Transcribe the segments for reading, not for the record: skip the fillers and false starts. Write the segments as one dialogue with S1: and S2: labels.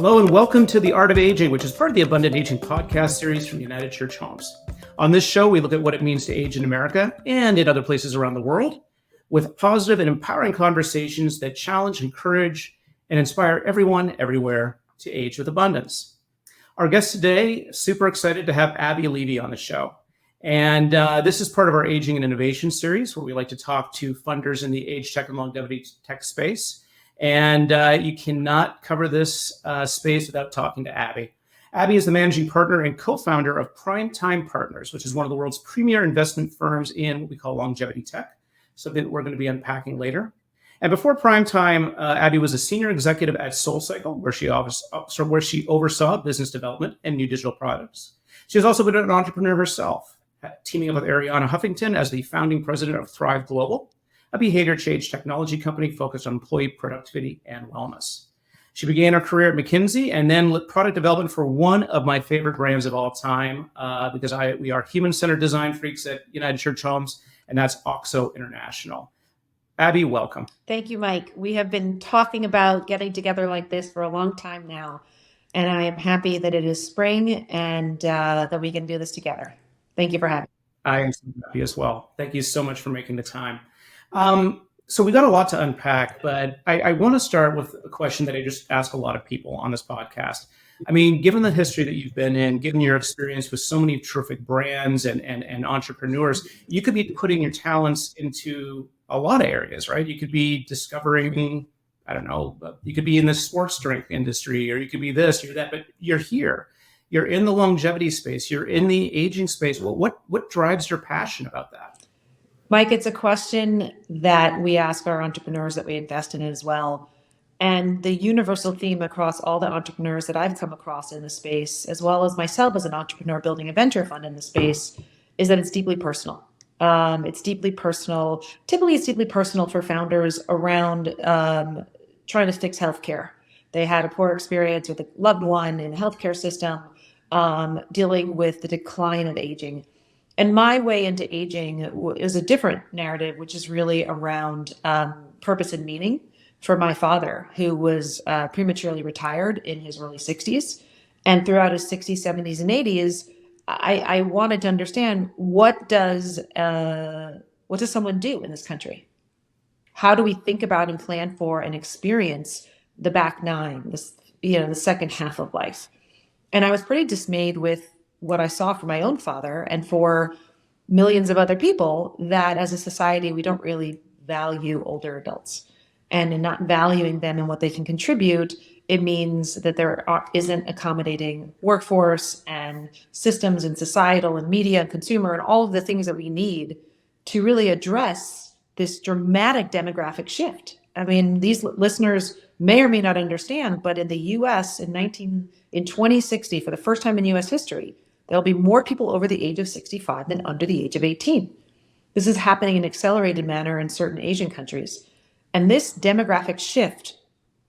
S1: Hello and welcome to The Art of Aging, which is part of the Abundant Aging podcast series from United Church Homes. On this show, we look at what it means to age in America and in other places around the world with positive and empowering conversations that challenge, encourage, and inspire everyone, everywhere to age with abundance. Our guest today, super excited to have Abby Levy on the show. And this is part of our Aging and Innovation series where we like to talk to funders in the age tech and longevity tech space. And you cannot cover this space without talking to Abby. Abby is the managing partner and co-founder of Primetime Partners, which is one of the world's premier investment firms in what we call longevity tech, something that we're going to be unpacking later. And before Primetime, Abby was a senior executive at SoulCycle, where she oversaw business development and new digital products. She has also been an entrepreneur herself, teaming up with Ariana Huffington as the founding president of Thrive Global, a behavior change technology company focused on employee productivity and wellness. She began her career at McKinsey and then lit product development for one of my favorite brands of all time, because we are human-centered design freaks at United Church Homes, and that's OXO International. Abby, welcome.
S2: Thank you, Mike. We have been talking about getting together like this for a long time now, and I am happy that it is spring and that we can do this together. Thank you for having me.
S1: I am so happy as well. Thank you so much for making the time. So we got a lot to unpack, but I want to start with a question that I just ask a lot of people on this podcast. I mean, given the history that you've been in, given your experience with so many terrific brands and entrepreneurs, you could be putting your talents into a lot of areas, right? You could be discovering, I don't know, you could be in the sports drink industry, or you could be this, you're that, but you're here. You're in the longevity space. You're in the aging space. Well, what drives your passion about that?
S2: Mike, it's a question that we ask our entrepreneurs that we invest in as well. And the universal theme across all the entrepreneurs that I've come across in the space, as well as myself as an entrepreneur building a venture fund in the space, is that it's deeply personal. It's deeply personal. Typically, it's deeply personal for founders around trying to fix healthcare. They had a poor experience with a loved one in the healthcare system, dealing with the decline of aging. And my way into aging is a different narrative, which is really around purpose and meaning for my father, who was prematurely retired in his early 60s. And throughout his 60s, 70s, and 80s, I wanted to understand what does someone do in this country? How do we think about and plan for and experience the back nine, the second half of life? And I was pretty dismayed with what I saw for my own father and for millions of other people, that as a society, we don't really value older adults. And in not valuing them and what they can contribute, it means that there isn't accommodating workforce and systems and societal and media and consumer and all of the things that we need to really address this dramatic demographic shift. I mean, these listeners may or may not understand, but in the US in 2060, for the first time in US history, there'll be more people over the age of 65 than under the age of 18. This is happening in an accelerated manner in certain Asian countries. And this demographic shift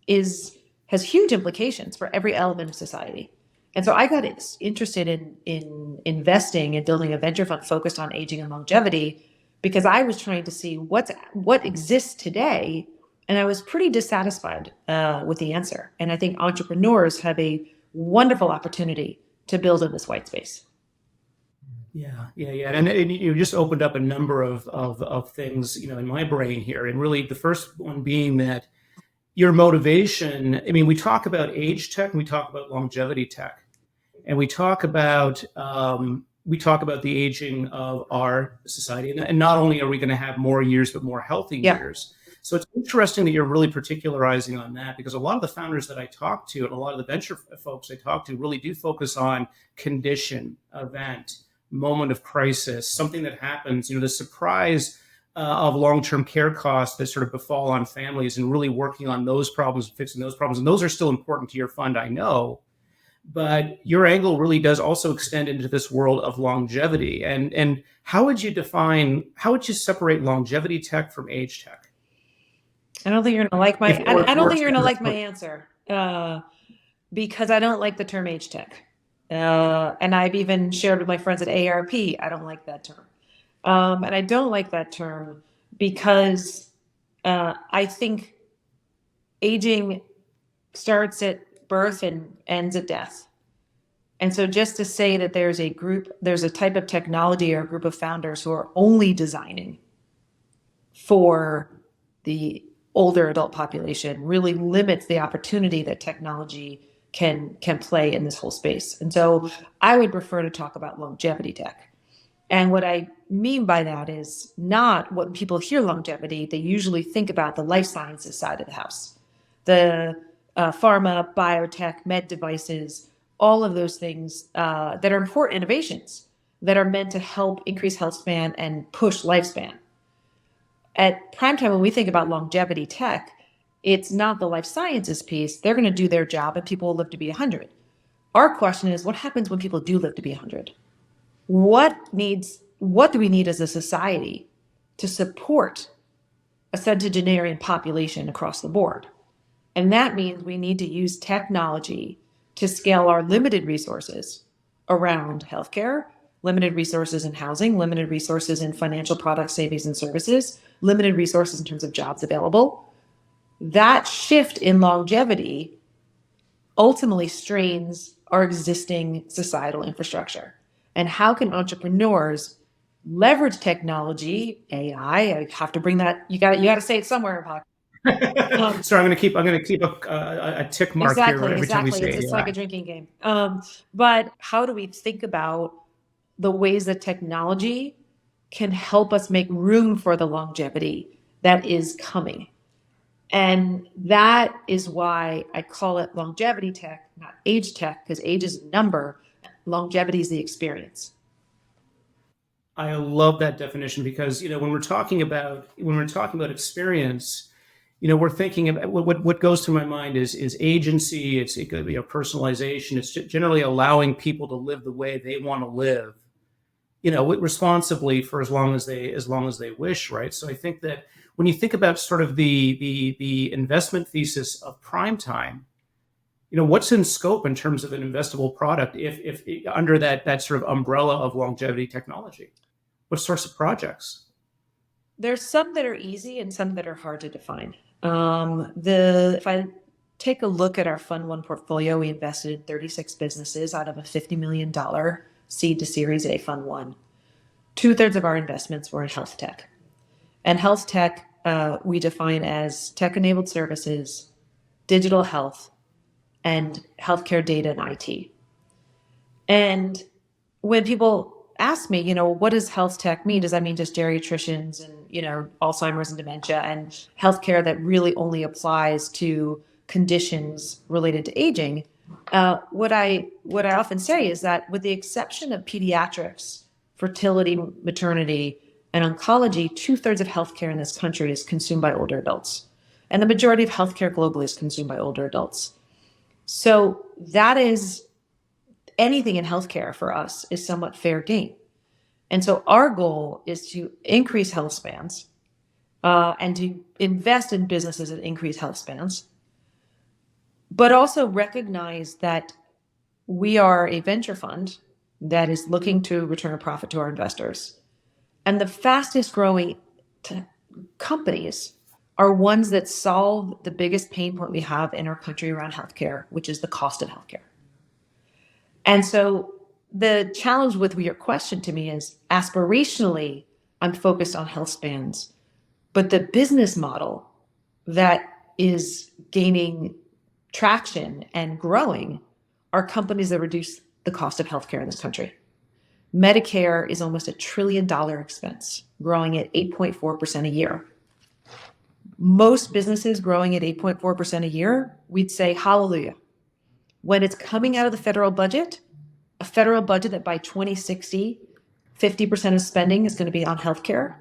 S2: has huge implications for every element of society. And so I got interested in investing and building a venture fund focused on aging and longevity, because I was trying to see what exists today. And I was pretty dissatisfied with the answer. And I think entrepreneurs have a wonderful opportunity to build in this white space.
S1: Yeah. And you just opened up a number of things, in my brain here. And really the first one being that your motivation, I mean, we talk about age tech and we talk about longevity tech, and we talk about the aging of our society. And not only are we going to have more years, but more healthy years. So it's interesting that you're really particularizing on that, because a lot of the founders that I talk to and a lot of the venture folks I talk to really do focus on condition, event, moment of crisis, something that happens, the surprise of long-term care costs that sort of befall on families, and really working on those problems, fixing those problems. And those are still important to your fund, I know. But your angle really does also extend into this world of longevity. And how would you separate longevity tech from age tech?
S2: I don't think you're going to like my. I don't think you're going to like my answer, because I don't like the term age tech, and I've even shared with my friends at ARP. I don't like that term, and I don't like that term because I think aging starts at birth and ends at death. And so just to say that there's a type of technology or a group of founders who are only designing for the older adult population really limits the opportunity that technology can play in this whole space. And so I would prefer to talk about longevity tech. And what I mean by that is not what people hear longevity, they usually think about the life sciences side of the house. The pharma, biotech, med devices, all of those things that are important innovations that are meant to help increase health span and push lifespan. At Primetime, when we think about longevity tech, it's not the life sciences piece. They're going to do their job and people will live to be 100. Our question is, what happens when people do live to be 100? What do we need as a society to support a centenarian population across the board? And that means we need to use technology to scale our limited resources around healthcare, limited resources in housing, limited resources in financial products, savings, and services, limited resources in terms of jobs available. That shift in longevity ultimately strains our existing societal infrastructure. And how can entrepreneurs leverage technology, AI? I have to bring that. You got to say it somewhere, Pac.
S1: Sorry, I'm going to keep a tick mark here every time we say
S2: It's
S1: AI.
S2: like a drinking game. But how do we think about the ways that technology can help us make room for the longevity that is coming? And that is why I call it longevity tech, not age tech, because age is a number. Longevity is the experience.
S1: I love that definition because when we're talking about experience, we're thinking about what goes through my mind is agency. It could be a personalization. It's generally allowing people to live the way they want to live, responsibly for as long as they wish, right? So I think that when you think about sort of the investment thesis of Primetime, what's in scope in terms of an investable product if under that sort of umbrella of longevity technology? What sorts of projects?
S2: There's some that are easy and some that are hard to define. If I take a look at our Fund 1 portfolio, we invested in 36 businesses out of a $50 million seed to Series A Fund 1. 2/3 of our investments were in health tech. And health tech, we define as tech-enabled services, digital health, and healthcare data and IT. And when people ask me, what does health tech mean? Does that mean just geriatricians and, Alzheimer's and dementia and healthcare that really only applies to conditions related to aging? What I often say is that with the exception of pediatrics, fertility, maternity, and oncology, 2/3 of healthcare in this country is consumed by older adults. And the majority of healthcare globally is consumed by older adults. So that is anything in healthcare for us is somewhat fair game. And so our goal is to increase health spans and to invest in businesses that increase health spans, but also recognize that we are a venture fund that is looking to return a profit to our investors. And the fastest growing companies are ones that solve the biggest pain point we have in our country around healthcare, which is the cost of healthcare. And so the challenge with your question to me is aspirationally, I'm focused on health spans, but the business model that is gaining traction and growing are companies that reduce the cost of healthcare in this country. Medicare is almost $1 trillion expense, growing at 8.4% a year. Most businesses growing at 8.4% a year, we'd say hallelujah. When it's coming out of the federal budget, a federal budget that by 2060, 50% of spending is going to be on healthcare,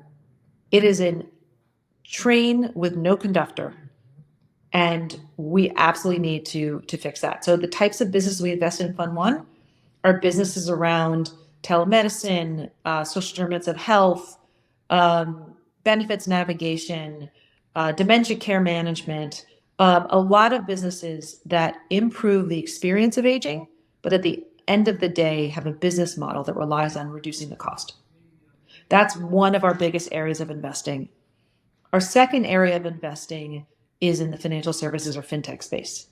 S2: it is a train with no conductor. And we absolutely need to fix that. So the types of businesses we invest in Fund 1 are businesses around telemedicine, social determinants of health, benefits navigation, dementia care management, a lot of businesses that improve the experience of aging, but at the end of the day have a business model that relies on reducing the cost. That's one of our biggest areas of investing. Our second area of investing is in the financial services or fintech space.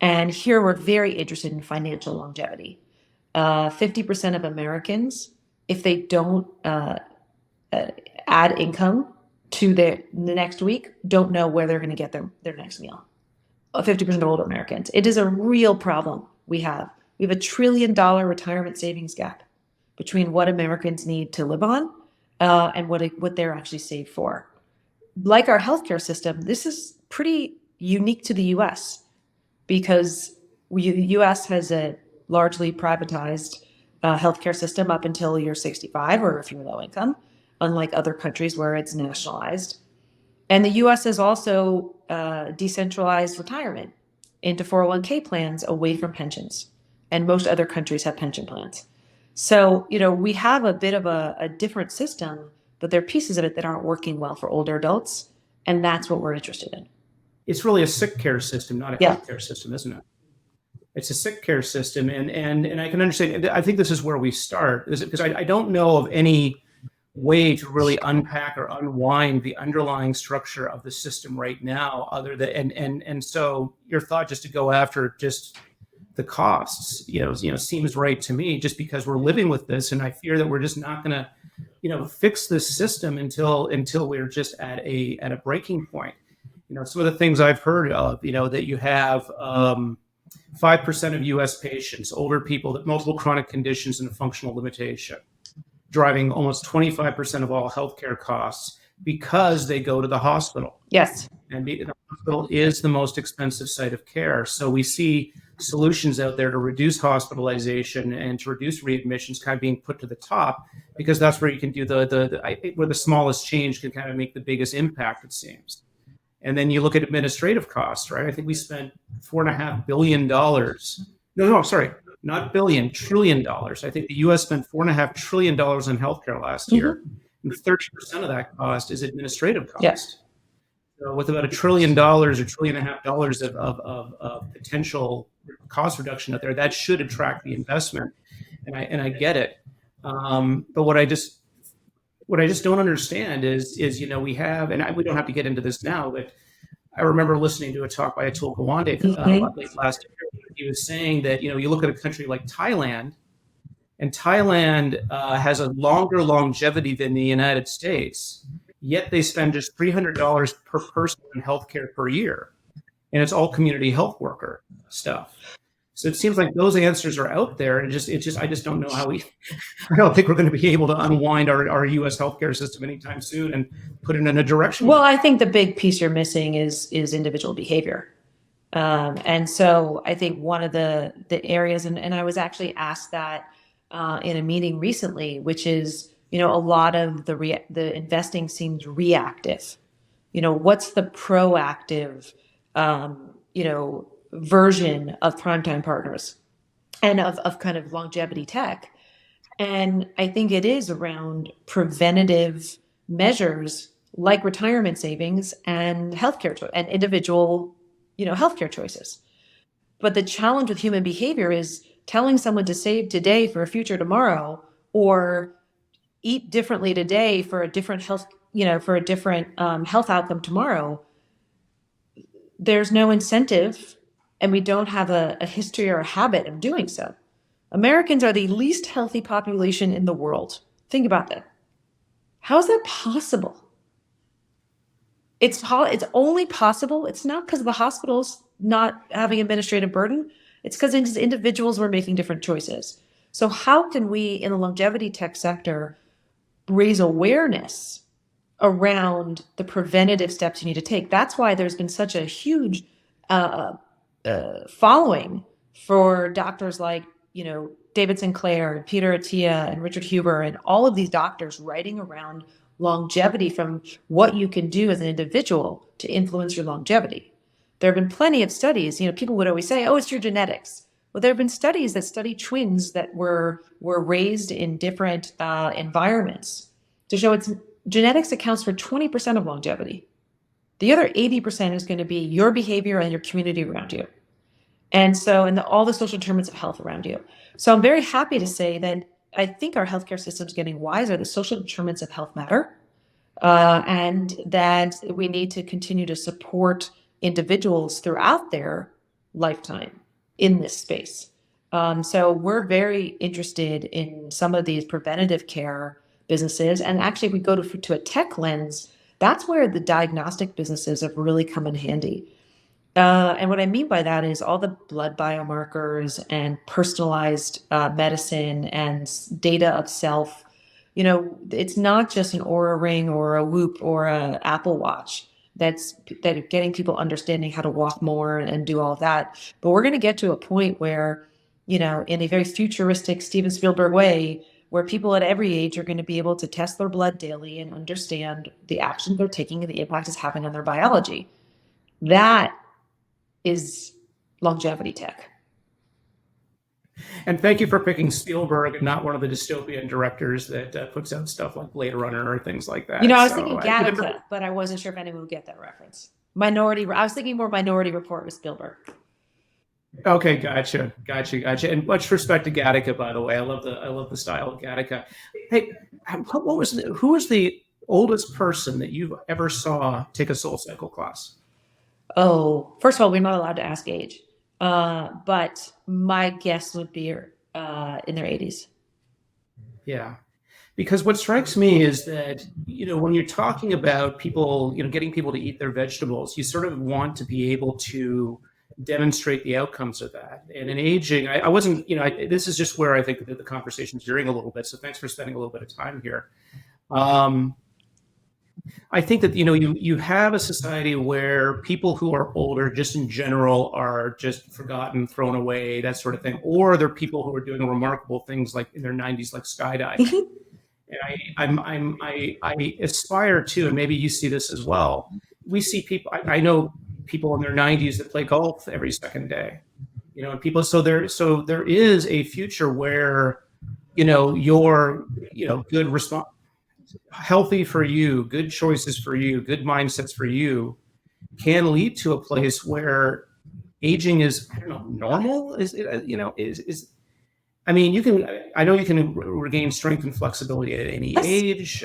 S2: And here we're very interested in financial longevity. 50% of Americans, if they don't add income to the next week, don't know where they're going to get their next meal. 50% of older Americans. It is a real problem we have. We have $1 trillion retirement savings gap between what Americans need to live on and what they're actually saved for. Like our healthcare system, this is pretty unique to the US because the US has a largely privatized healthcare system up until you're 65 or if you're low income, unlike other countries where it's nationalized. And the US has also decentralized retirement into 401k plans away from pensions. And most other countries have pension plans. So, we have a bit of a different system, but there are pieces of it that aren't working well for older adults. And that's what we're interested in.
S1: It's really a sick care system, not a healthcare system, isn't it? It's a sick care system. And I can understand. I think this is where we start, is it? Because I don't know of any way to really unpack or unwind the underlying structure of the system right now, other than and so your thought just to go after just the costs, seems right to me, just because we're living with this, and I fear that we're just not going to, fix this system until we're just at a breaking point. Some of the things I've heard of, that you have 5% of U.S. patients, older people, that multiple chronic conditions and a functional limitation, driving almost 25% of all healthcare costs because they go to the hospital.
S2: Yes.
S1: And the hospital is the most expensive site of care. So we see solutions out there to reduce hospitalization and to reduce readmissions kind of being put to the top, because that's where you can do where the smallest change can kind of make the biggest impact, it seems. And then you look at administrative costs, right? I think we spent $4.5 billion. No, sorry, not billion, $1 trillion. I think the U.S. spent $4.5 trillion in healthcare last year, and 30% of that cost is administrative cost.
S2: Yes.
S1: So with about $1 trillion or $1.5 trillion of potential cost reduction out there, that should attract the investment, and I get it. But what I just don't understand is we have, and we don't have to get into this now, but I remember listening to a talk by Atul Gawande late last year. He was saying that you look at a country like Thailand, and Thailand has a longer longevity than the United States, yet they spend just $300 per person in healthcare per year, and it's all community health worker stuff. So it seems like those answers are out there, and I just don't know how I don't think we're going to be able to unwind our U.S. healthcare system anytime soon and put it in a direction.
S2: Well, I think the big piece you're missing is individual behavior. And so I think one of the areas, and I was actually asked that in a meeting recently, which is, a lot of the investing seems reactive. What's the proactive, version of Primetime Partners and of kind of longevity tech? And I think it is around preventative measures like retirement savings and healthcare and individual, healthcare choices. But the challenge with human behavior is telling someone to save today for a future tomorrow, or eat differently today for a different health, health outcome tomorrow. There's no incentive, and we don't have a history or a habit of doing so. Americans are the least healthy population in the world. Think about that. How is that possible? It's only possible. It's not because of the hospitals not having administrative burden. It's because individuals were making different choices. So how can we, in the longevity tech sector, raise awareness around the preventative steps you need to take? That's why there's been such a huge following for doctors like, David Sinclair and Peter Attia and Richard Huber and all of these doctors writing around longevity, from what you can do as an individual to influence your longevity. There have been plenty of studies. People would always say, oh, it's your genetics. Well, there have been studies that study twins that were raised in different environments to show genetics accounts for 20% of longevity. The other 80% is going to be your behavior and your community around you. And so, all the social determinants of health around you. So I'm very happy to say that I think our healthcare system is getting wiser. The social determinants of health matter, and that we need to continue to support individuals throughout their lifetime in this space. So we're very interested in some of these preventative care businesses. And actually, if we go to a tech lens, that's where the diagnostic businesses have really come in handy. And what I mean by that is all the blood biomarkers and personalized medicine and data of self. It's not just an Aura ring or a Whoop or a Apple Watch that getting people understanding how to walk more and do all of that. But we're going to get to a point where, in a very futuristic Steven Spielberg way, where people at every age are going to be able to test their blood daily and understand the actions they're taking and the impact it's having on their biology. That is longevity tech.
S1: And thank you for picking Spielberg and not one of the dystopian directors that puts out stuff like Blade Runner or things like that.
S2: I was thinking Gattaca, but I wasn't sure if anyone would get that reference. I was thinking more Minority Report with Spielberg.
S1: Okay, gotcha. And much respect to Gattaca, by the way. I love the style of Gattaca. Hey, who was the oldest person that you ever saw take a Soul Cycle class?
S2: Oh, first of all, we're not allowed to ask age, but my guess would be in their 80s.
S1: Yeah, because what strikes me is that when you're talking about people, getting people to eat their vegetables, you sort of want to be able to demonstrate the outcomes of that. And in aging, I wasn't, this is just where I think that the conversation's veering a little bit. So thanks for spending a little bit of time here. I think that you have a society where people who are older, just in general, are just forgotten, thrown away, that sort of thing, or they're people who are doing remarkable things like in their 90s, like skydiving. And I aspire to, and maybe you see this as well. We see people. I know people in their 90s that play golf every second day. And people. So there is a future where your good response, healthy for you, good choices for you, good mindsets for you, can lead to a place where aging is, I don't know, normal. I know you can regain strength and flexibility at any age.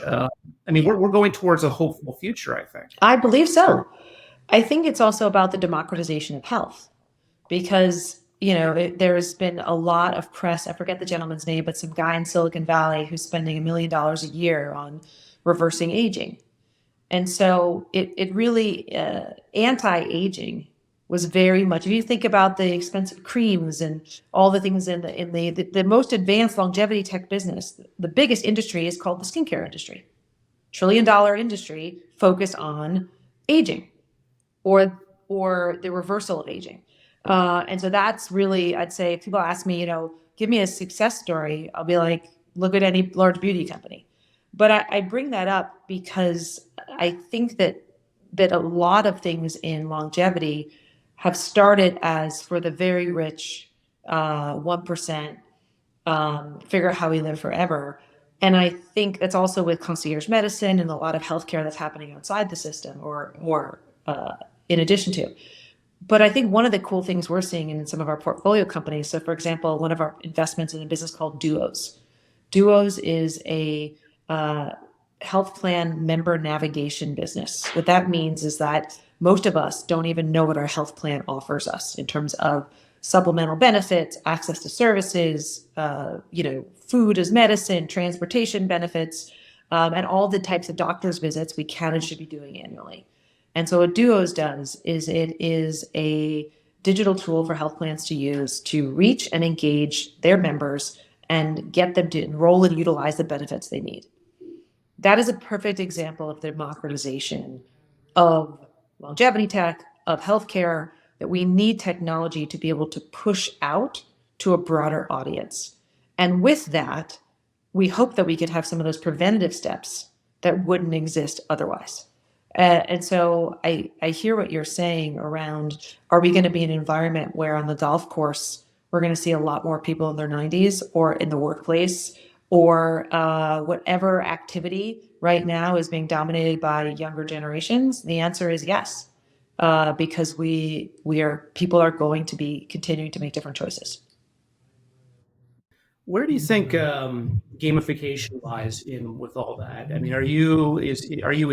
S1: We're going towards a hopeful future, I think.
S2: I believe so. I think it's also about the democratization of health, because there's been a lot of press. I forget the gentleman's name, but some guy in Silicon Valley who's spending $1 million a year on reversing aging. And so it really, anti-aging was very much, if you think about the expensive creams and all the things in the most advanced longevity tech business, the biggest industry is called the skincare industry. $1 trillion industry focused on aging or the reversal of aging. And so that's really, I'd say, if people ask me, give me a success story, I'll be like, look at any large beauty company. But I bring that up because I think that a lot of things in longevity have started as for the very rich 1%, figure out how we live forever. And I think that's also with concierge medicine and a lot of healthcare that's happening outside the system or in addition to. But I think one of the cool things we're seeing in some of our portfolio companies, so for example, one of our investments in a business called Duos. Duos is a health plan member navigation business. What that means is that most of us don't even know what our health plan offers us in terms of supplemental benefits, access to services, food as medicine, transportation benefits, and all the types of doctor's visits we can and should be doing annually. And so what Duos does is it is a digital tool for health plans to use to reach and engage their members and get them to enroll and utilize the benefits they need. That is a perfect example of the democratization of longevity tech, of healthcare, that we need technology to be able to push out to a broader audience. And with that, we hope that we could have some of those preventative steps that wouldn't exist otherwise. And so I hear what you're saying around, are we going to be in an environment where on the golf course, we're going to see a lot more people in their 90s or in the workplace or whatever activity right now is being dominated by younger generations? The answer is yes, because people are going to be continuing to make different choices.
S1: Where do you think gamification lies in with all that? I mean, are you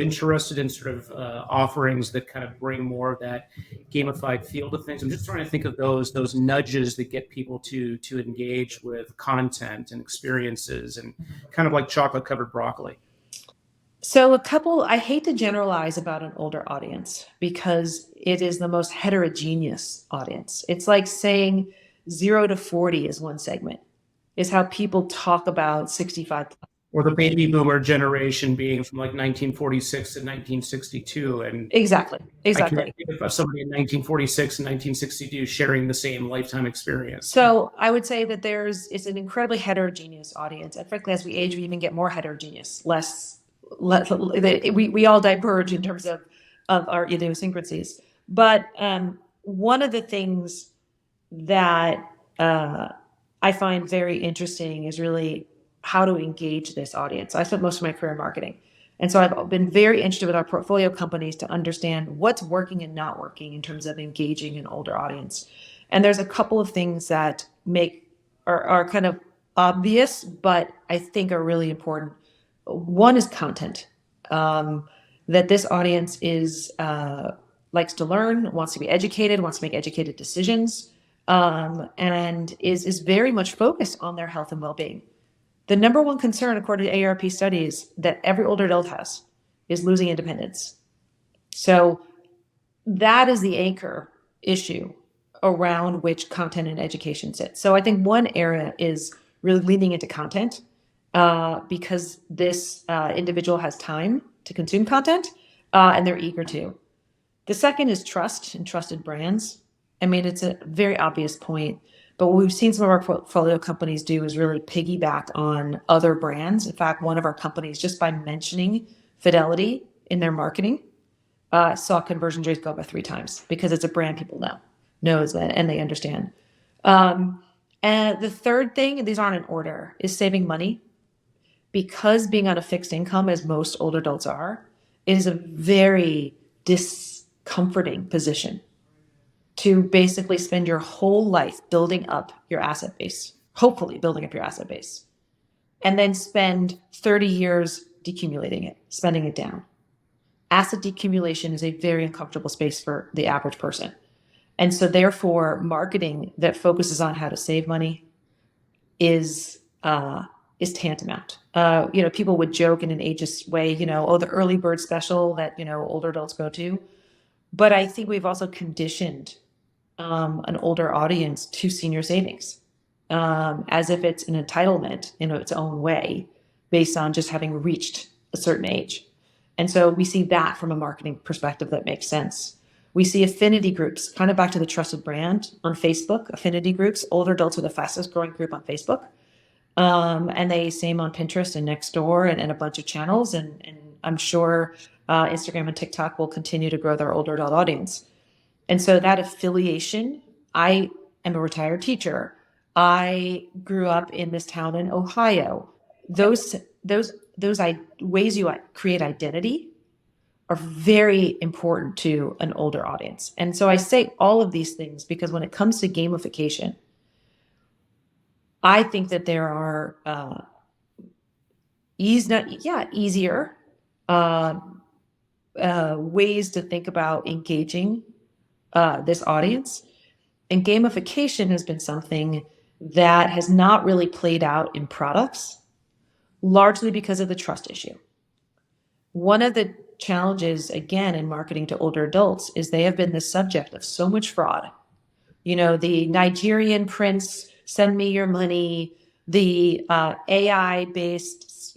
S1: interested in sort of offerings that kind of bring more of that gamified feel to things? I'm just trying to think of those nudges that get people to engage with content and experiences, and kind of like chocolate covered broccoli.
S2: So, I hate to generalize about an older audience because it is the most heterogeneous audience. It's like saying 0 to 40 is one segment, is how people talk about 65.
S1: Or the baby boomer generation being from like 1946 to 1962, and
S2: Exactly.
S1: I can't
S2: Exactly.
S1: think of somebody in 1946 and 1962 sharing the same lifetime experience.
S2: So I would say that it's an incredibly heterogeneous audience. And frankly, as we age, we even get more heterogeneous, we all diverge in terms of our idiosyncrasies. But one of the things that I find very interesting is really how to engage this audience. I spent most of my career in marketing. And so I've been very interested with our portfolio companies to understand what's working and not working in terms of engaging an older audience. And there's a couple of things that are kind of obvious, but I think are really important. One is content. That this audience is likes to learn, wants to be educated, wants to make educated decisions, and is very much focused on their health and well-being. The number one concern, according to AARP studies, that every older adult has is losing independence. So that is the anchor issue around which content and education sits. So I think one area is really leaning into content because this individual has time to consume content and they're eager to. The second is trust and trusted brands. I mean, it's a very obvious point, but what we've seen some of our portfolio companies do is really piggyback on other brands. In fact, one of our companies, just by mentioning Fidelity in their marketing, saw conversion rates go up by 3 times because it's a brand people knows that and they understand. And the third thing, and these aren't in order, is saving money. Because being on a fixed income, as most older adults are, is a very discomforting position to basically spend your whole life building up your asset base, hopefully building up your asset base, and then spend 30 years decumulating it, spending it down. Asset decumulation is a very uncomfortable space for the average person. And so therefore, marketing that focuses on how to save money is tantamount. People would joke in an ageist way, oh, the early bird special that, older adults go to. But I think we've also conditioned an older audience to senior savings as if it's an entitlement in its own way based on just having reached a certain age. And so we see that from a marketing perspective that makes sense. We see affinity groups, kind of back to the trusted brand on Facebook, affinity groups. Older adults are the fastest growing group on Facebook. And they same on Pinterest and Nextdoor and a bunch of channels. And I'm sure Instagram and TikTok will continue to grow their older adult audience. And so that affiliation, I am a retired teacher. I grew up in this town in Ohio. Those ways you create identity are very important to an older audience. And so I say all of these things because when it comes to gamification, I think that there are easier ways to think about engaging this audience. And gamification has been something that has not really played out in products, largely because of the trust issue. One of the challenges, again, in marketing to older adults is they have been the subject of so much fraud. The Nigerian prince, send me your money, the AI-based,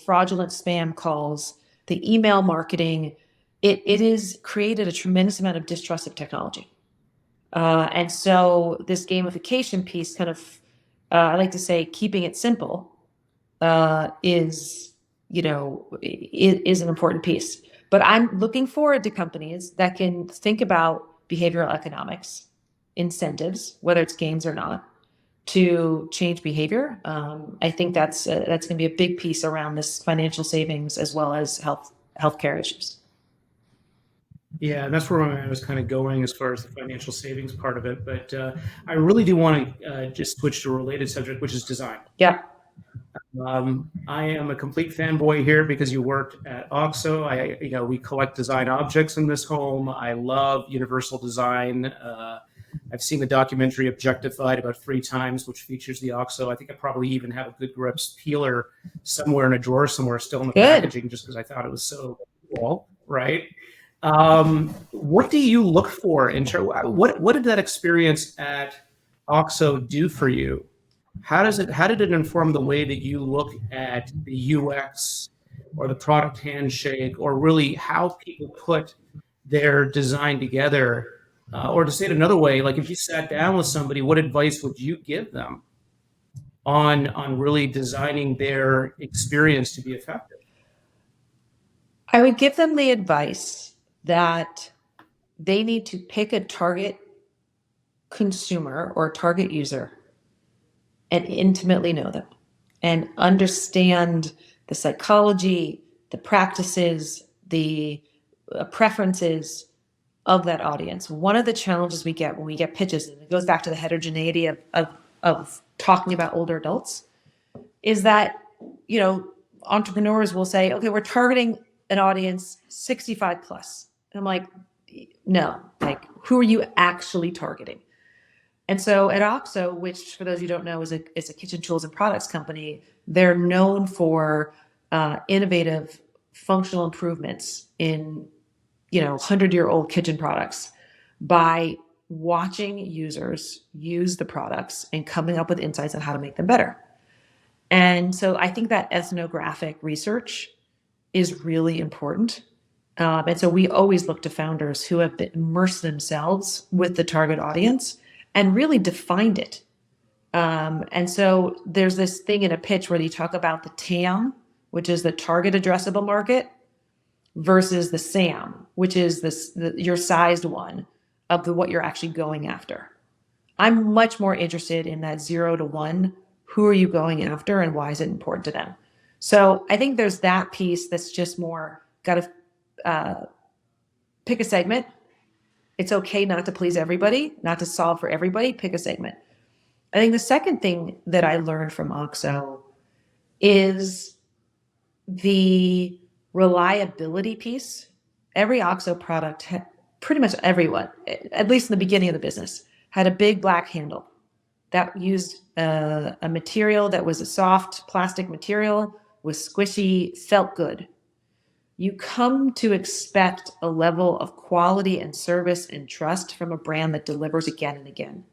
S2: fraudulent spam calls, the email marketing. It has created a tremendous amount of distrust of technology. And so this gamification piece kind of, I like to say, keeping it simple is an important piece. But I'm looking forward to companies that can think about behavioral economics, incentives, whether it's games or not, to change behavior. I think that's going to be a big piece around this financial savings as well as healthcare issues.
S1: Yeah, and that's where I was kind of going as far as the financial savings part of it. But I really do want to just switch to a related subject, which is design.
S2: Yeah.
S1: I am a complete fanboy here because you worked at OXO. We collect design objects in this home. I love universal design. I've seen the documentary Objectified about 3 times, which features the OXO. I think I probably even have a Good Grips peeler somewhere in a drawer somewhere, still in the
S2: Good.
S1: packaging, just because I thought it was so cool, right? What do you look for in terms? What did that experience at OXO do for you? How did it inform the way that you look at the UX or the product handshake, or really how people put their design together? Or to say it another way, like if you sat down with somebody, what advice would you give them on really designing their experience to be effective?
S2: I would give them the advice that they need to pick a target consumer or target user and intimately know them and understand the psychology, the practices, the preferences of that audience. One of the challenges we get when we get pitches, and it goes back to the heterogeneity of talking about older adults, is that, entrepreneurs will say, okay, we're targeting an audience 65 plus. And I'm like, no, like, who are you actually targeting? And so at OXO, which for those who don't know is a kitchen tools and products company, they're known for innovative functional improvements in 100-year-old kitchen products by watching users use the products and coming up with insights on how to make them better. And so I think that ethnographic research is really important. And so we always look to founders who have immersed themselves with the target audience and really defined it. And so there's this thing in a pitch where you talk about the TAM, which is the target addressable market, versus the SAM, which is your sized one of what you're actually going after. I'm much more interested in that 0 to 1. Who are you going after and why is it important to them? So I think there's that piece that's just more got to pick a segment. It's okay not to please everybody, not to solve for everybody, pick a segment. I think the second thing that I learned from OXO is the reliability piece. Every OXO product, pretty much everyone, at least in the beginning of the business, had a big black handle that used a material that was a soft plastic material, was squishy, felt good. You come to expect a level of quality and service and trust from a brand that delivers again and again.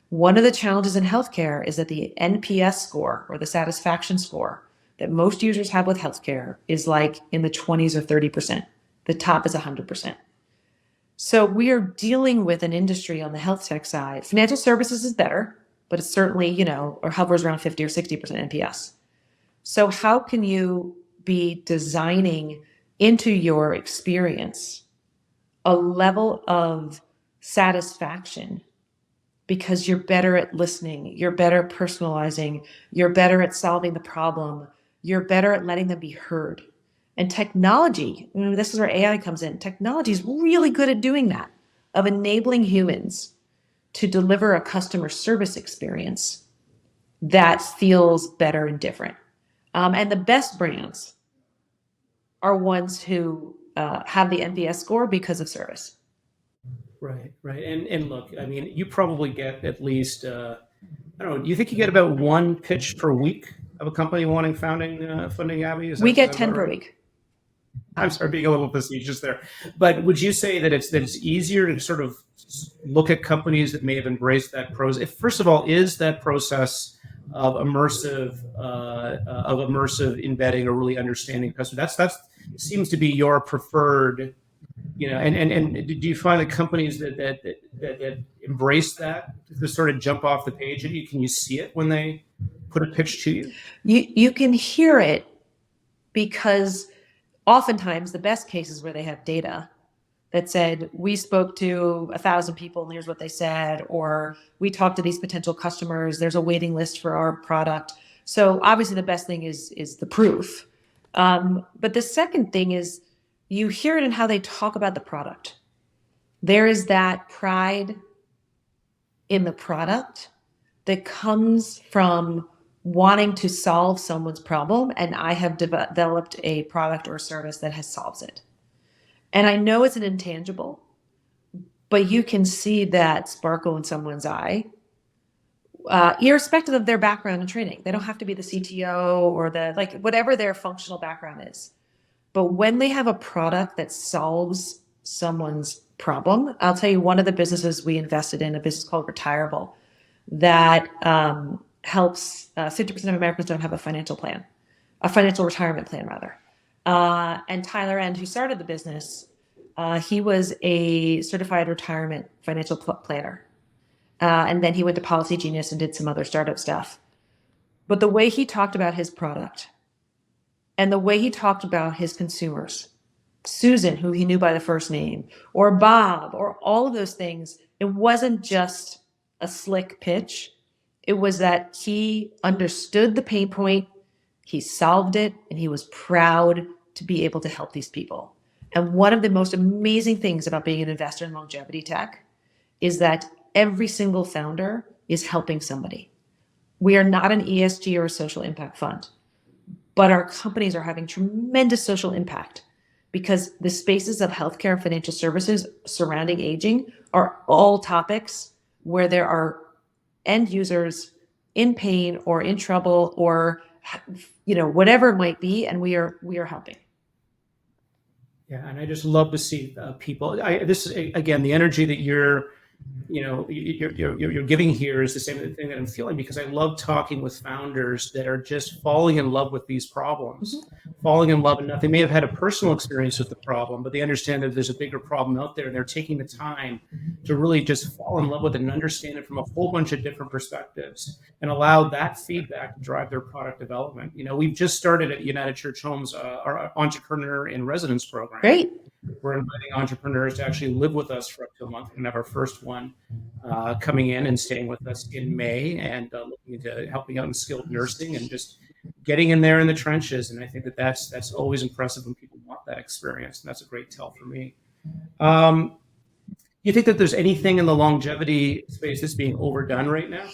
S2: One of the challenges in healthcare is that the NPS score, or the satisfaction score, that most users have with healthcare is like in the 20s or 30%. The top is 100%. So we are dealing with an industry on the health tech side. Financial services is better, but it's certainly, or hovers around 50 or 60% NPS. So how can you be designing into your experience a level of satisfaction because you're better at listening, you're better at personalizing, you're better at solving the problem, you're better at letting them be heard. And technology, this is where AI comes in. Technology is really good at doing that, of enabling humans to deliver a customer service experience that feels better and different. And the best brands are ones who have the NPS score because of service.
S1: Right, right. And look, I mean, you probably get at least I don't know. Do you think you get about 1 pitch per week of a company wanting funding, Abby?
S2: We
S1: Is
S2: get
S1: that
S2: 10
S1: about
S2: per
S1: right?
S2: week.
S1: I'm sorry, being a little facetious there, but would you say that it's easier to sort of look at companies that may have embraced that process? If first of all, is that process of immersive embedding or really understanding customer? That's seems to be your preferred. And do you find that companies that embrace that to sort of jump off the page at you? Can you see it when they put a pitch to you?
S2: You can hear it because oftentimes the best cases where they have data that said, we spoke to 1,000 people and here's what they said, or we talked to these potential customers, there's a waiting list for our product. So obviously the best thing is the proof. But the second thing is you hear it in how they talk about the product. There is that pride in the product that comes from wanting to solve someone's problem. And I have developed a product or service that has solved it. And I know it's an intangible, but you can see that sparkle in someone's eye, irrespective of their background and training. They don't have to be the CTO or whatever their functional background is. But when they have a product that solves someone's problem, I'll tell you one of the businesses we invested in, a business called Retirable, that helps 50% of Americans don't have a financial retirement plan rather. And Tyler End, who started the business, he was a certified retirement financial planner. And then he went to Policy Genius and did some other startup stuff. But the way he talked about his product and the way he talked about his consumers, Susan, who he knew by the first name, or Bob, or all of those things, it wasn't just a slick pitch. It was that he understood the pain point, he solved it, and he was proud to be able to help these people. And one of the most amazing things about being an investor in longevity tech is that every single founder is helping somebody. We are not an ESG or a social impact fund, but our companies are having tremendous social impact because the spaces of healthcare and financial services surrounding aging are all topics where there are end users in pain or in trouble or whatever it might be, and we are helping.
S1: Yeah, and I just love to see people. This is again the energy that you're giving here is the same thing that I'm feeling, because I love talking with founders that are just falling in love with these problems, falling in love enough. They may have had a personal experience with the problem, but they understand that there's a bigger problem out there, and they're taking the time to really just fall in love with it and understand it from a whole bunch of different perspectives and allow that feedback to drive their product development. We've just started at United Church Homes our Entrepreneur in Residence program.
S2: Great.
S1: We're inviting entrepreneurs to actually live with us for up to a month. We're going to have our first one coming in and staying with us in May, and looking into helping out in skilled nursing and just getting in there in the trenches. And I think that's always impressive when people want that experience. And that's a great tell for me. You think that there's anything in the longevity space that's being overdone right now?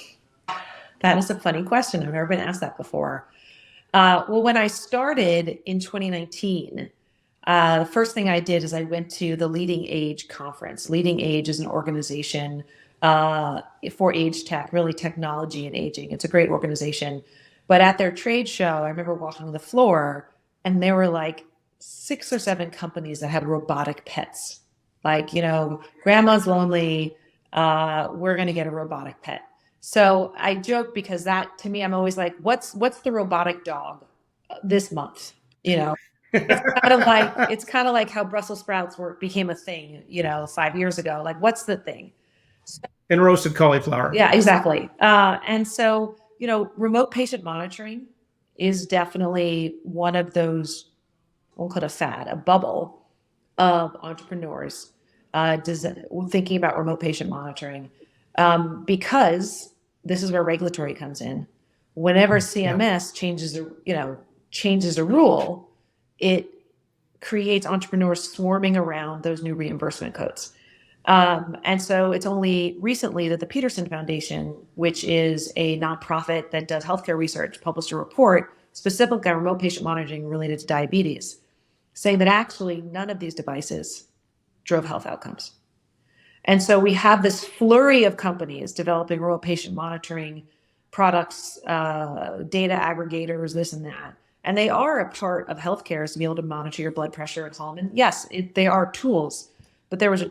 S2: That is a funny question. I've never been asked that before. Well, when I started in 2019, the first thing I did is I went to the Leading Age conference. Leading Age is an organization for age tech, really technology and aging. It's a great organization. But at their trade show, I remember walking the floor, and there were like 6 or 7 companies that had robotic pets. Like, grandma's lonely, we're going to get a robotic pet. So I joke because that, to me, I'm always like, what's the robotic dog this month? It's kind of like how Brussels sprouts became a thing, 5 years ago. Like, what's the thing?
S1: And roasted cauliflower.
S2: Yeah, exactly. And so, remote patient monitoring is definitely one of those, we'll call it a fad, a bubble of entrepreneurs thinking about remote patient monitoring, because this is where regulatory comes in. Whenever CMS changes a rule, it creates entrepreneurs swarming around those new reimbursement codes. And so it's only recently that the Peterson Foundation, which is a nonprofit that does healthcare research, published a report specifically on remote patient monitoring related to diabetes, saying that actually none of these devices drove health outcomes. And so we have this flurry of companies developing remote patient monitoring products, data aggregators, this and that. And they are a part of healthcare, to be able to monitor your blood pressure at home. And yes, they are tools, but there was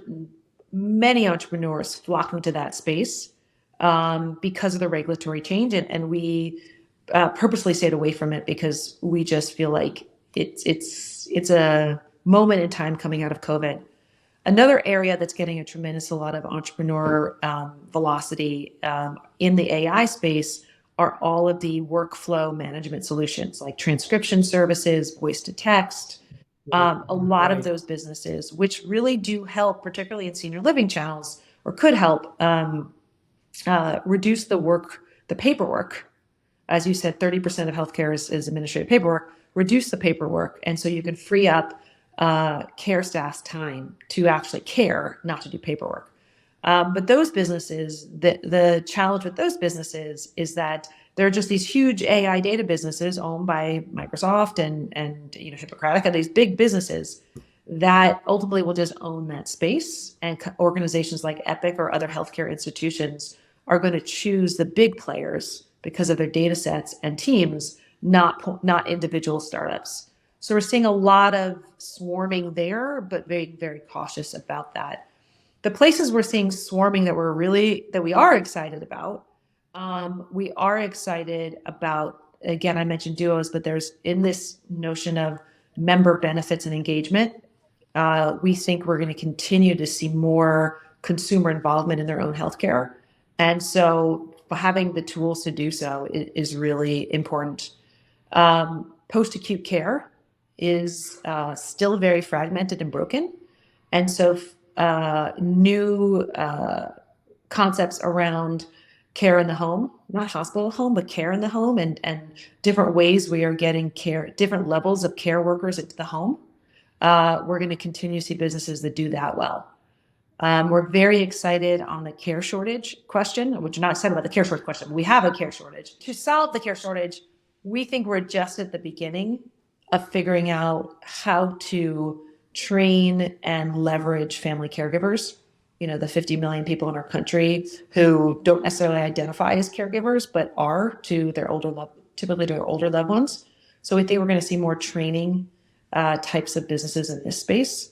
S2: many entrepreneurs flocking to that space because of the regulatory change. And we purposely stayed away from it because we just feel like it's a moment in time coming out of COVID. Another area that's getting a tremendous lot of entrepreneur velocity in the AI space are all of the workflow management solutions like transcription services, voice to text, a lot of those businesses, which really do help, particularly in senior living channels, or could help reduce the paperwork. As you said, 30% of healthcare is administrative paperwork, reduce the paperwork. And so you can free up care staff's time to actually care, not to do paperwork. But those businesses, the challenge with those businesses is that they're just these huge AI data businesses owned by Microsoft and Hippocratic and these big businesses that ultimately will just own that space. And organizations like Epic or other healthcare institutions are going to choose the big players because of their data sets and teams, not individual startups. So we're seeing a lot of swarming there, but very, very cautious about that. The places we're seeing swarming that we are excited about, we are excited about, again, I mentioned duos, but there's in this notion of member benefits and engagement. We think we're going to continue to see more consumer involvement in their own healthcare. And so having the tools to do so is really important. Post-acute care is still very fragmented and broken. And so new concepts around care in the home, not hospital home, but care in the home, and different ways we are getting care, different levels of care workers into the home. We're going to continue to see businesses that do that well. We're very excited on the care shortage question, which we're not excited about the care shortage question. We have a care shortage. To solve the care shortage, we think we're just at the beginning of figuring out how to train and leverage family caregivers. The 50 million people in our country who don't necessarily identify as caregivers, but are to their typically to their older loved ones. So we think we're going to see more training types of businesses in this space.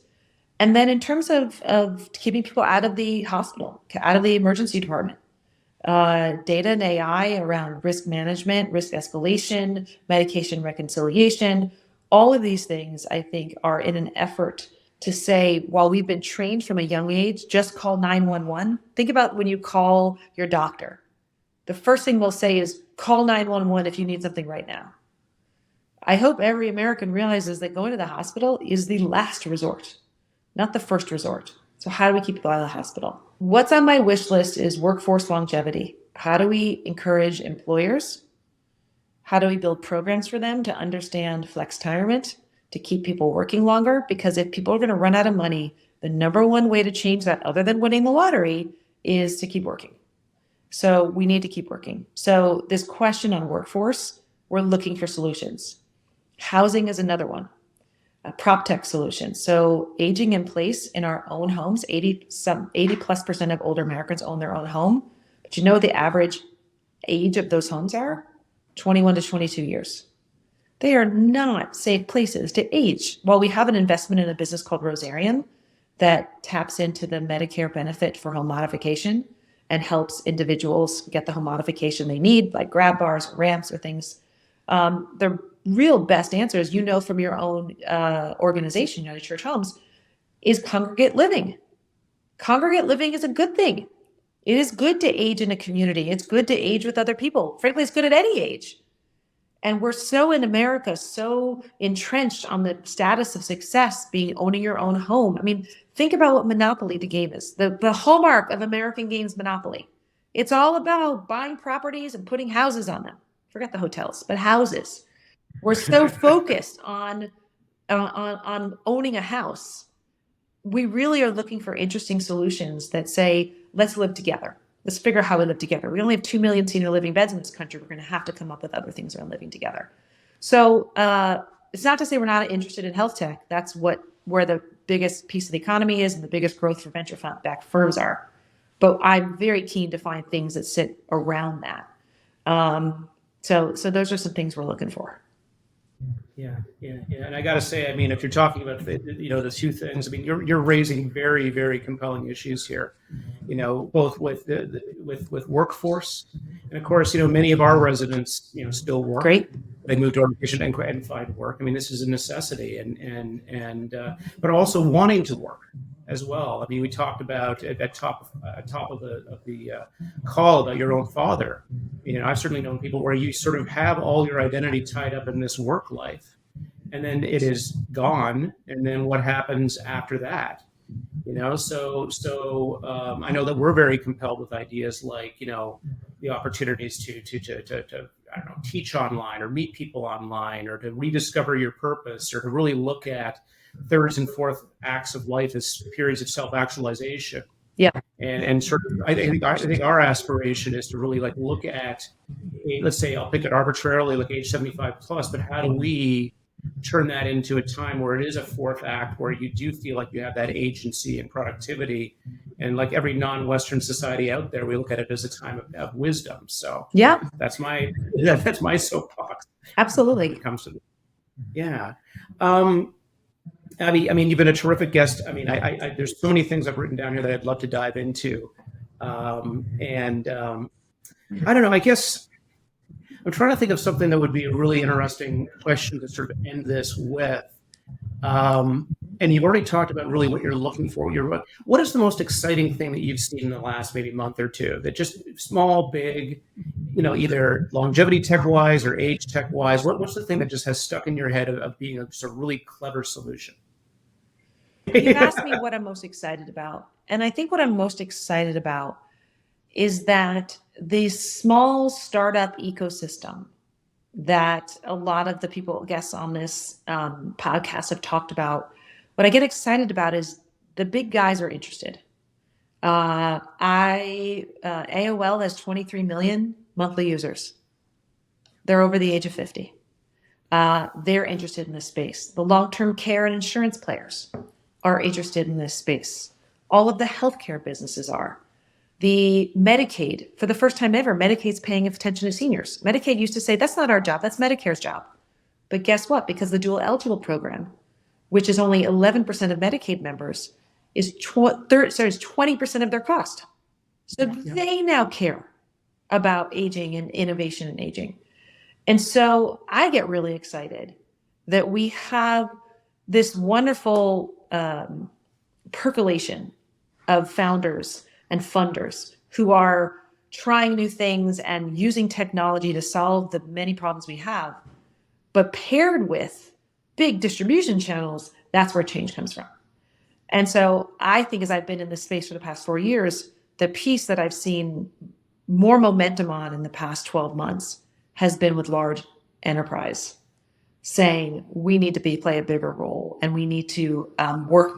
S2: And then in terms of keeping people out of the hospital, out of the emergency department, data and AI around risk management, risk escalation, medication reconciliation, all of these things, I think, are in an effort to say, while we've been trained from a young age, just call 911. Think about when you call your doctor. The first thing we'll say is, call 911 if you need something right now. I hope every American realizes that going to the hospital is the last resort, not the first resort. So how do we keep people out of the hospital? What's on my wish list is workforce longevity. How do we encourage employers? How do we build programs for them to understand flex-tirement, to keep people working longer? Because if people are going to run out of money, the number one way to change that, other than winning the lottery, is to keep working. So we need to keep working. So this question on workforce, we're looking for solutions. Housing is another one. A prop tech solution. So aging in place in our own homes, 80+% of older Americans own their own home. But you know what the average age of those homes are? 21 to 22 years. They are not safe places to age. While we have an investment in a business called Rosarium that taps into the Medicare benefit for home modification and helps individuals get the home modification they need, like grab bars, ramps, or things. The real best answer, as you know from your own organization, United Church Homes, is congregate living. Congregate living is a good thing. It is good to age in a community. It's good to age with other people. Frankly, it's good at any age. And we're so in America, so entrenched on the status of success being owning your own home. I mean, think about what Monopoly the game is. The hallmark of American games, Monopoly. It's all about buying properties and putting houses on them. Forget the hotels, but houses. We're so focused on owning a house. We really are looking for interesting solutions that say, let's live together. Let's figure out how we live together. We only have 2 million senior living beds in this country. We're going to have to come up with other things around living together. So it's not to say we're not interested in health tech. That's where the biggest piece of the economy is and the biggest growth for venture-backed firms are. But I'm very keen to find things that sit around that. So those are some things we're looking for.
S1: Yeah. And I got to say, I mean, if you're talking about the two things, I mean, you're raising very, very compelling issues here. Both with with workforce, and of course, many of our residents, still work.
S2: Great.
S1: They move to our location and find work. I mean, this is a necessity, and but also wanting to work as well. I mean, we talked about at top of the call about your own father. I've certainly known people where you sort of have all your identity tied up in this work life, and then it is gone. And then what happens after that? So I know that we're very compelled with ideas like, the opportunities to I don't know, teach online or meet people online or to rediscover your purpose or to really look at thirds and fourth acts of life as periods of self-actualization.
S2: Yeah.
S1: And sort of, I think our aspiration is to really like look at, let's say, I'll pick it arbitrarily, like age 75 plus, but how do we turn that into a time where it is a fourth act, where you do feel like you have that agency and productivity, and like every non-Western society out there, we look at it as a time of wisdom. So
S2: Yeah,
S1: that's my soapbox.
S2: absolutely.
S1: When it comes to this. Yeah. Abby, I mean, you've been a terrific guest. I mean, I there's so many things I've written down here that I'd love to dive into. I don't know, I guess I'm trying to think of something that would be a really interesting question to sort of end this with. And you've already talked about really what you're looking for. What is the most exciting thing that you've seen in the last maybe month or two? That just small, big, either longevity tech wise or age tech wise. What's the thing that just has stuck in your head of being a really clever solution?
S2: You've asked me what I'm most excited about. And I think what I'm most excited about is that the small startup ecosystem that a lot of the people, guests on this podcast have talked about, what I get excited about is the big guys are interested. AOL has 23 million monthly users. They're over the age of 50. They're interested in this space. The long-term care and insurance players are interested in this space. All of the healthcare businesses are. The Medicaid, for the first time ever, Medicaid's paying attention to seniors. Medicaid used to say, that's not our job, that's Medicare's job. But guess what? Because the dual eligible program, which is only 11% of Medicaid members, is 20% of their cost. So they now care about aging and innovation in aging. And so I get really excited that we have this wonderful percolation of founders and funders who are trying new things and using technology to solve the many problems we have, but paired with big distribution channels, that's where change comes from. And so I think, as I've been in this space for the past 4 years, the piece that I've seen more momentum on in the past 12 months has been with large enterprise saying we need to play a bigger role, and we need to work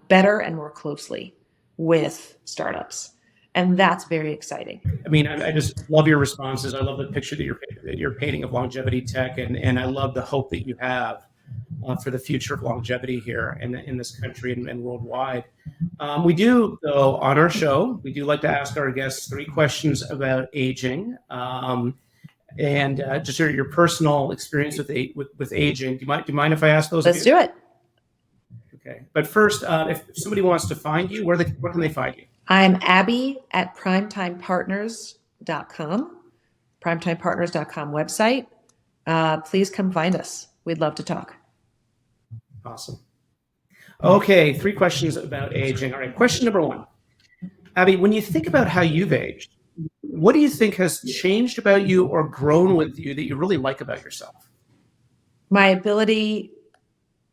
S2: better and more closely with startups. And that's very exciting.
S1: I mean, I just love your responses. I love the picture that you're painting of longevity tech, and I love the hope that you have for the future of longevity here in this country and worldwide. We do, though, on our show, we do like to ask our guests 3 questions about aging. And just sort of your personal experience with aging. Do you mind if I ask those?
S2: Let's do it.
S1: Okay. But first, if somebody wants to find you, where can they find you?
S2: I'm Abby at primetimepartners.com, primetimepartners.com website. Please come find us. We'd love to talk.
S1: Awesome. Okay, 3 questions about aging. All right, question number 1. Abby, when you think about how you've aged, what do you think has changed about you or grown with you that you really like about yourself?
S2: My ability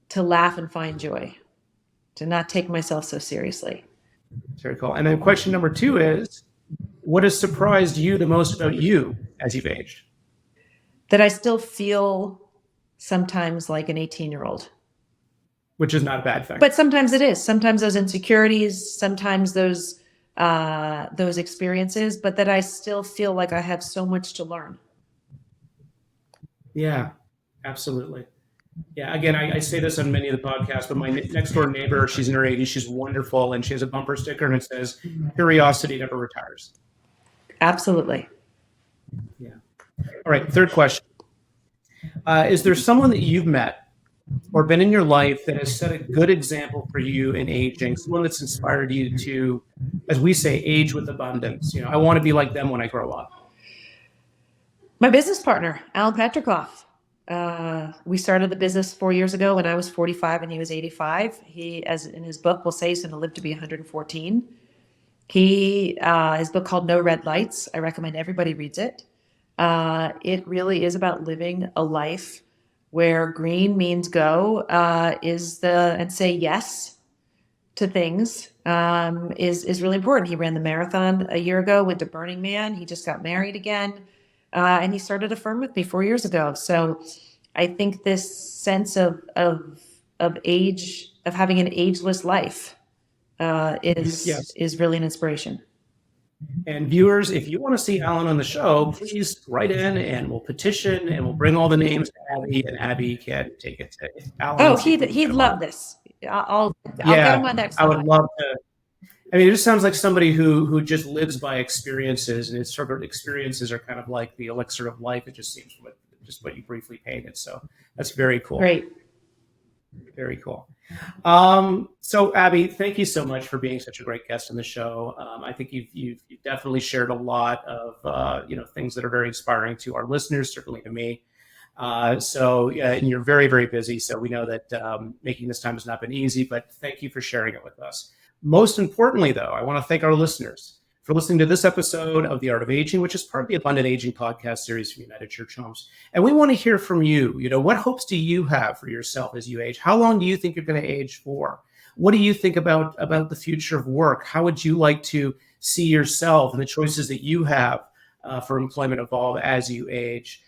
S2: to laugh and find joy, to not take myself so seriously.
S1: Very cool. And then question number 2 is, what has surprised you the most about you as you've aged?
S2: That I still feel sometimes like an 18-year-old.
S1: Which is not a bad thing.
S2: But sometimes it is. Sometimes those insecurities, sometimes those experiences, but that I still feel like I have so much to learn.
S1: Yeah, absolutely. Yeah, again, I say this on many of the podcasts, but my next door neighbor, she's in her 80s, she's wonderful, and she has a bumper sticker and it says, curiosity never retires.
S2: Absolutely.
S1: Yeah. All right, 3rd question. Is there someone that you've met or been in your life that has set a good example for you in aging, someone that's inspired you to, as we say, age with abundance? I want to be like them when I grow up.
S2: My business partner, Alan Petrikoff. We started the business 4 years ago when I was 45 and he was 85. He, as in his book, will say he's going to live to be 114. His book called No Red Lights. I recommend everybody reads it. It really is about living a life where green means go, and say yes to things is really important. He ran the marathon a year ago, went to Burning Man. He just got married again. And he started a firm with me 4 years ago. So I think this sense of age of having an ageless life
S1: Yes.
S2: is really an inspiration.
S1: And viewers, if you want to see Alan on the show, please write in and we'll petition and we'll bring all the names to Abby, and Abby can take it to Alan.
S2: Oh, he'd love this. I'll get him on next
S1: I would
S2: time.
S1: love to. I mean, it just sounds like somebody who just lives by experiences, and it's sort of experiences are kind of like the elixir of life. It just seems what you briefly painted. So that's very cool.
S2: Great.
S1: Very cool. So Abby, thank you so much for being such a great guest on the show. I think you've definitely shared a lot of things that are very inspiring to our listeners, certainly to me. And you're very, very busy. So we know that making this time has not been easy, but thank you for sharing it with us. Most importantly, though, I want to thank our listeners for listening to this episode of The Art of Aging, which is part of the Abundant Aging podcast series from United Church Homes. And we want to hear from you. What hopes do you have for yourself as you age? How long do you think you're going to age for? What do you think about the future of work? How would you like to see yourself and the choices that you have for employment evolve as you age?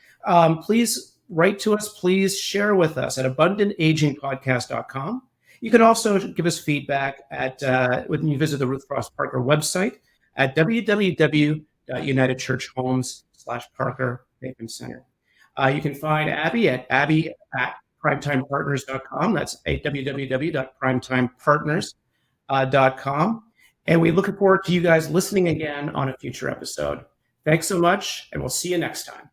S1: Please write to us. Please share with us at abundantagingpodcast.com. You can also give us feedback when you visit the Ruth Frost Parker website at www.unitedchurchhomes.com/Parker You can find Abby at primetimepartners.com. That's at www.primetimepartners.com. And we look forward to you guys listening again on a future episode. Thanks so much, and we'll see you next time.